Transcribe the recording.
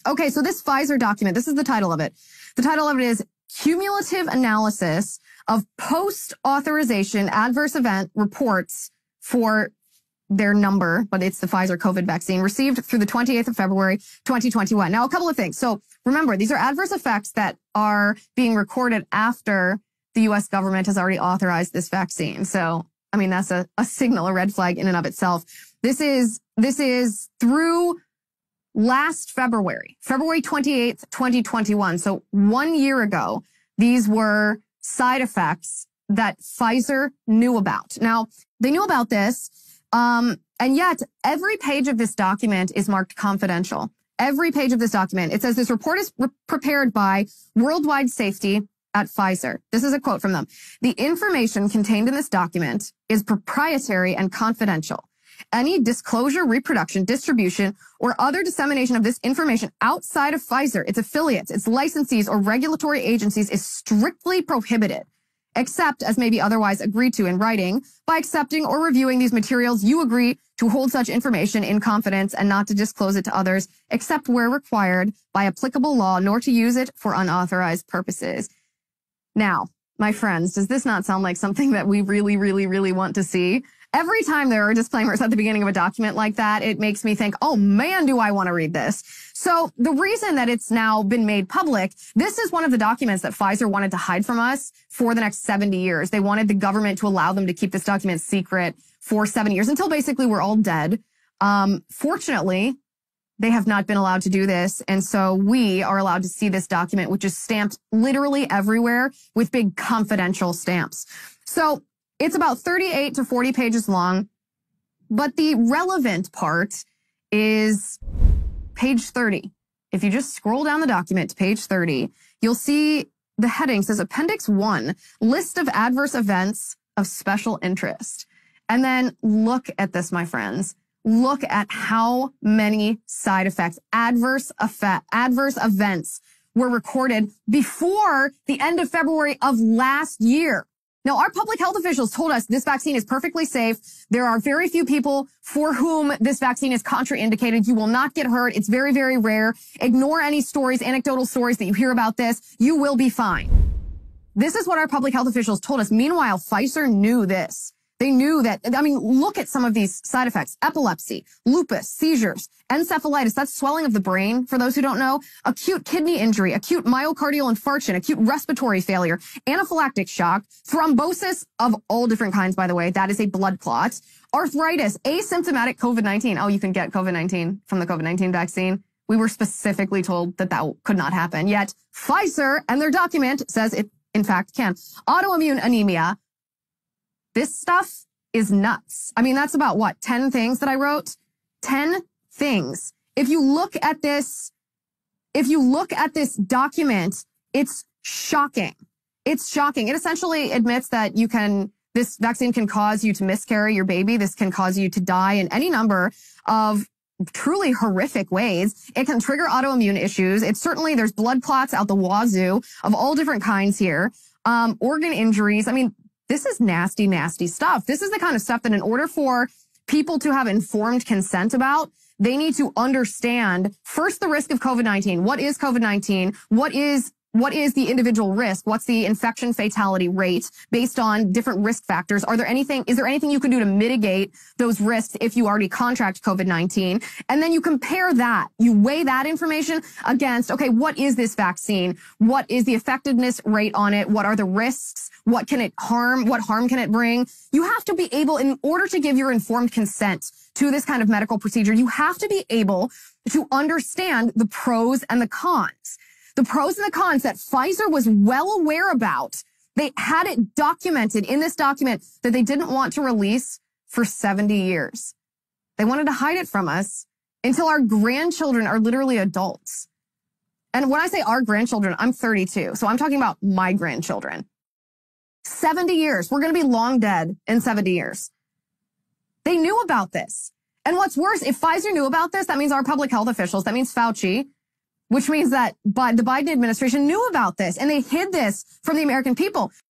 Okay, so this Pfizer document, this is the title of it. The title of it is Cumulative Analysis of Post-Authorization Adverse Event Reports for their number, but it's the Pfizer COVID vaccine, received through the 28th of February, 2021. Now, a couple of things. So remember, these are adverse effects that are being recorded after the U.S. government has already authorized this vaccine. So, I mean, that's a signal, a red flag in and of itself. This is through last February 28th, 2021. So 1 year ago, these were side effects that Pfizer knew about. Now, they knew about this, and yet every page of this document is marked confidential. Every page of this document, it says this report is prepared by Worldwide Safety at Pfizer. This is a quote from them. The information contained in this document is proprietary and confidential. Any disclosure, reproduction, distribution, or other dissemination of this information outside of Pfizer, its affiliates, its licensees, or regulatory agencies is strictly prohibited, except as may be otherwise agreed to in writing. By accepting or reviewing these materials, you agree to hold such information in confidence and not to disclose it to others, except where required by applicable law, nor to use it for unauthorized purposes. Now, my friends, does this not sound like something that we really, really, really want to see? Every time there are disclaimers at the beginning of a document like that, it makes me think, oh man, do I want to read this. So the reason that it's now been made public, this is one of the documents that Pfizer wanted to hide from us for the next 70 years. They wanted the government to allow them to keep this document secret for 7 years until basically we're all dead. Fortunately, they have not been allowed to do this. And so we are allowed to see this document, which is stamped literally everywhere with big confidential stamps. So it's about 38 to 40 pages long, but the relevant part is page 30. If you just scroll down the document to page 30, you'll see the heading says Appendix 1, List of Adverse Events of Special Interest. And then look at this, my friends. Look at how many side effects, adverse events were recorded before the end of February of last year. Now, our public health officials told us this vaccine is perfectly safe. There are very few people for whom this vaccine is contraindicated. You will not get hurt. It's very, very rare. Ignore any stories, anecdotal stories that you hear about this. You will be fine. This is what our public health officials told us. Meanwhile, Pfizer knew this. They knew that, I mean, look at some of these side effects. Epilepsy, lupus, seizures, encephalitis, that's swelling of the brain, for those who don't know, acute kidney injury, acute myocardial infarction, acute respiratory failure, anaphylactic shock, thrombosis of all different kinds, by the way, that is a blood clot, arthritis, asymptomatic COVID-19. Oh, you can get COVID-19 from the COVID-19 vaccine. We were specifically told that that could not happen. Yet Pfizer and their document says it, in fact, can. Autoimmune anemia. This stuff is nuts. I mean, that's about what, 10 things that I wrote? 10 things. If you look at this document, it's shocking. It's shocking. It essentially admits that this vaccine can cause you to miscarry your baby. This can cause you to die in any number of truly horrific ways. It can trigger autoimmune issues. There's blood clots out the wazoo of all different kinds here. Organ injuries. I mean, this is nasty, nasty stuff. This is the kind of stuff that in order for people to have informed consent about, they need to understand first the risk of COVID-19. What is COVID-19? What is the individual risk? What's the infection fatality rate based on different risk factors? Is there anything you can do to mitigate those risks if you already contract COVID-19? And then you compare that, you weigh that information against, okay, what is this vaccine? What is the effectiveness rate on it? What are the risks? What can it harm? What harm can it bring? You have to be able, in order to give your informed consent to this kind of medical procedure, you have to be able to understand the pros and the cons. The pros and the cons that Pfizer was well aware about. They had it documented in this document that they didn't want to release for 70 years. They wanted to hide it from us until our grandchildren are literally adults. And when I say our grandchildren, I'm 32. So I'm talking about my grandchildren. 70 years. We're going to be long dead in 70 years. They knew about this. And what's worse, if Pfizer knew about this, that means our public health officials, that means Fauci, which means that the Biden administration knew about this and they hid this from the American people.